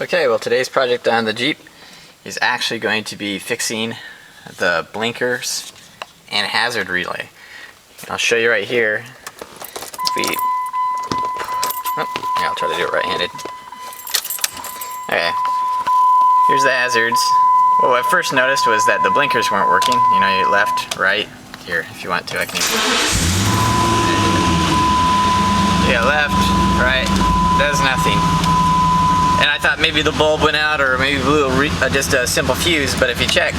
Okay, well today's project on the Jeep is actually going to be fixing the blinkers and hazard relay. I'll show you right here. Yeah, I'll try to do it right-handed. Okay, here's the hazards. Well, what I first noticed was that the blinkers weren't working. You know, you left, right. Here, if you want to, I can. Yeah, left, right, does nothing. And I thought maybe the bulb went out or maybe blew just a simple fuse, but if you check,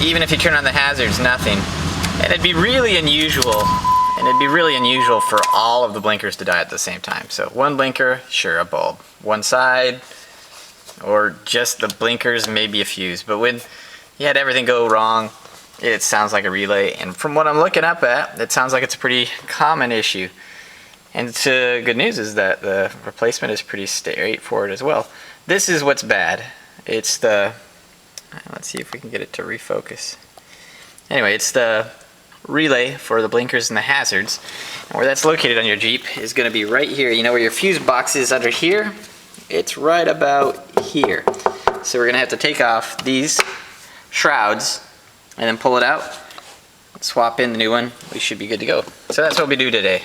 even if you turn on the hazards, nothing. And it'd be really unusual, for all of the blinkers to die at the same time. So one blinker, sure, a bulb. One side, or just the blinkers, maybe a fuse. But when you had everything go wrong, it sounds like a relay. And from what I'm looking up at, it sounds like it's a pretty common issue. And the good news is that the replacement is pretty straightforward as well. This is what's bad. It's the, let's see if we can get it to refocus. Anyway, it's the relay for the blinkers and the hazards. And where that's located on your Jeep is going to be right here. You know where your fuse box is under here? It's right about here. So we're going to have to take off these shrouds and then pull it out, swap in the new one. We should be good to go. So that's what we do today.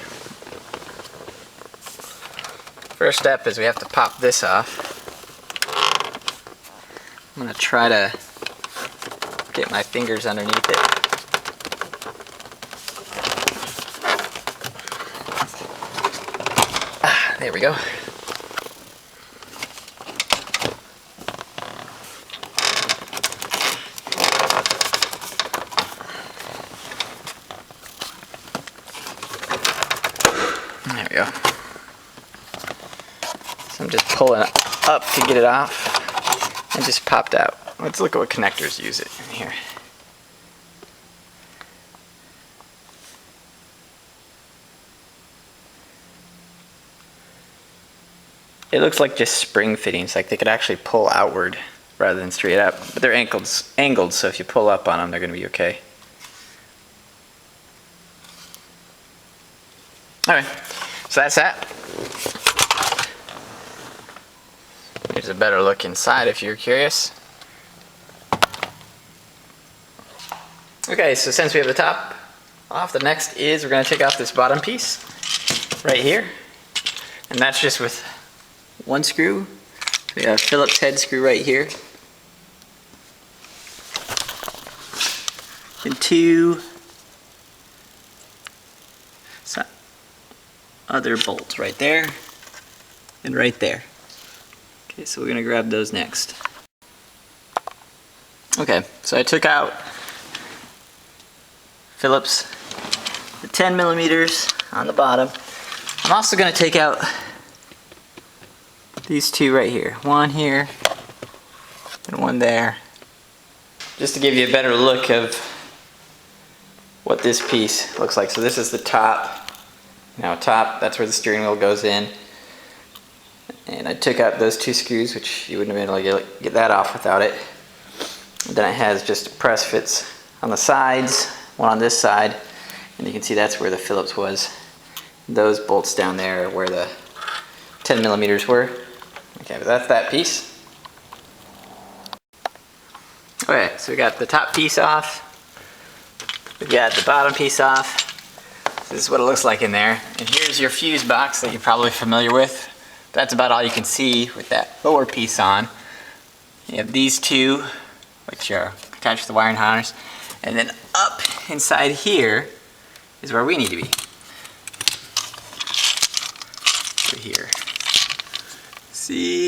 First step is we have to pop this off. I'm going to try to get my fingers underneath it. There we go. There we go. So I'm just pulling it up to get it off. It just popped out. Let's look at what connectors use it in here. It looks like just spring fittings, like they could actually pull outward rather than straight up. But they're angled, so if you pull up on them, they're going to be okay. Alright, so that's that. Here's a better look inside if you're curious. Okay, so since we have the top off, the next is we're going to take off this bottom piece right here. And that's just with one screw. We have a Phillips head screw right here. And two other bolts right there and right there. Okay, so we're going to grab those next. Okay, so I took out Phillips, the 10 millimeters on the bottom. I'm also going to take out these two right here. One here and one there. Just to give you a better look of what this piece looks like. So this is the top. Now top, that's where the steering wheel goes in. And I took out those two screws, which you wouldn't have been able to get that off without it. And then it has just press fits on the sides, one on this side, and you can see that's where the Phillips was. Those bolts down there are where the 10 millimeters were. Okay, but that's that piece. Okay, so we got the top piece off. We got the bottom piece off. This is what it looks like in there. And here's your fuse box that you're probably familiar with. That's about all you can see with that lower piece on. You have these two, which are attached to the wiring harness. And then up inside here is where we need to be. Over here. See,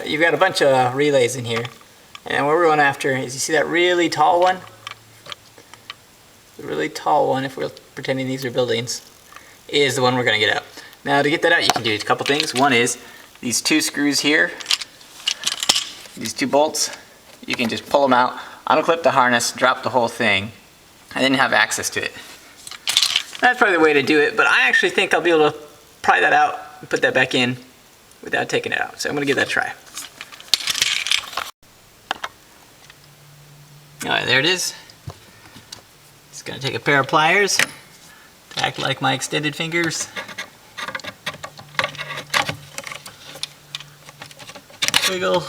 you've got a bunch of relays in here. And what we're going after is, you see that really tall one? The really tall one, if we're pretending these are buildings, is the one we're going to get out. Now to get that out, you can do a couple things. One is these two screws here, these two bolts, you can just pull them out, unclip the harness, drop the whole thing, and then you have access to it. That's probably the way to do it, but I actually think I'll be able to pry that out and put that back in without taking it out. So I'm going to give that a try. Alright, there it is. Just going to take a pair of pliers to act like my extended fingers. Wiggle.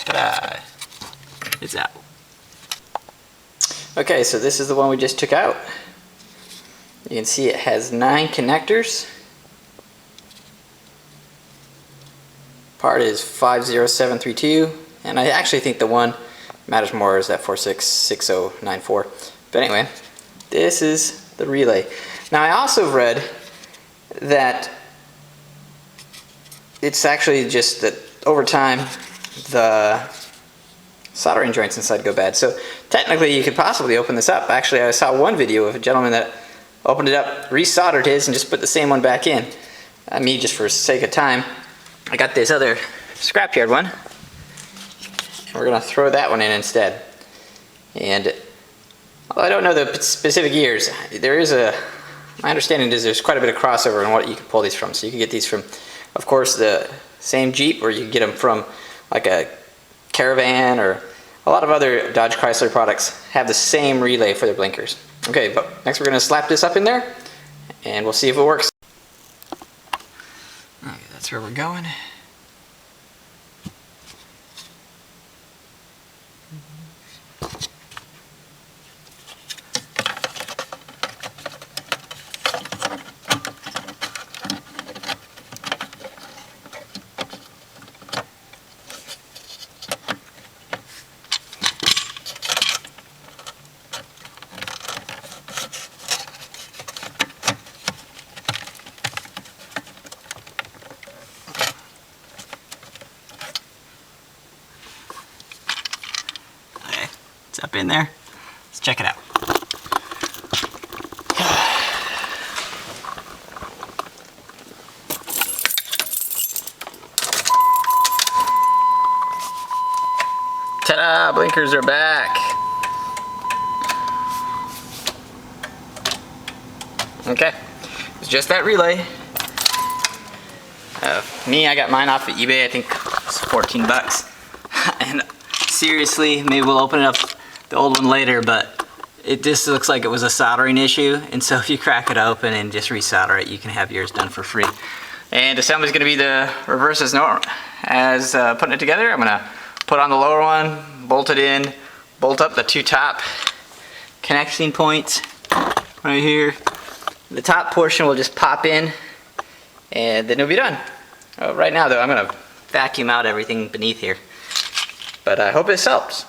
Ta-da! It's out. Okay, so this is the one we just took out. You can see it has 9 connectors. Part is 50732, and I actually think the one matters more is that 466094. But anyway, this is the relay. Now I also read that it's actually just that over time the soldering joints inside go bad. So technically you could possibly open this up. Actually, I saw one video of a gentleman that opened it up, resoldered his, and just put the same one back in. Me, just for sake of time, I got this other scrapyard one, and we're going to throw that one in instead. And although I don't know the specific years, there is my understanding is there's quite a bit of crossover in what you can pull these from. So you can get these from, of course, the same Jeep, or you can get them from like a Caravan, or a lot of other Dodge Chrysler products have the same relay for their blinkers. Okay, but next we're going to slap this up in there, and we'll see if it works. Okay, that's where we're going. It's up in there. Let's check it out. Ta-da! Blinkers are back. Okay, it's just that relay. Me, I got mine off of eBay. I think it's 14 bucks. And seriously, maybe we'll open it up, the old one, later, but it just looks like it was a soldering issue, and so if you crack it open and just resolder it, you can have yours done for free. And assembly's going to be the reverse as putting it together. I'm going to put on the lower one, bolt it in, bolt up the 2 top connecting points right here. The top portion will just pop in, and then it'll be done. Right now though, I'm going to vacuum out everything beneath here. But I hope this helps.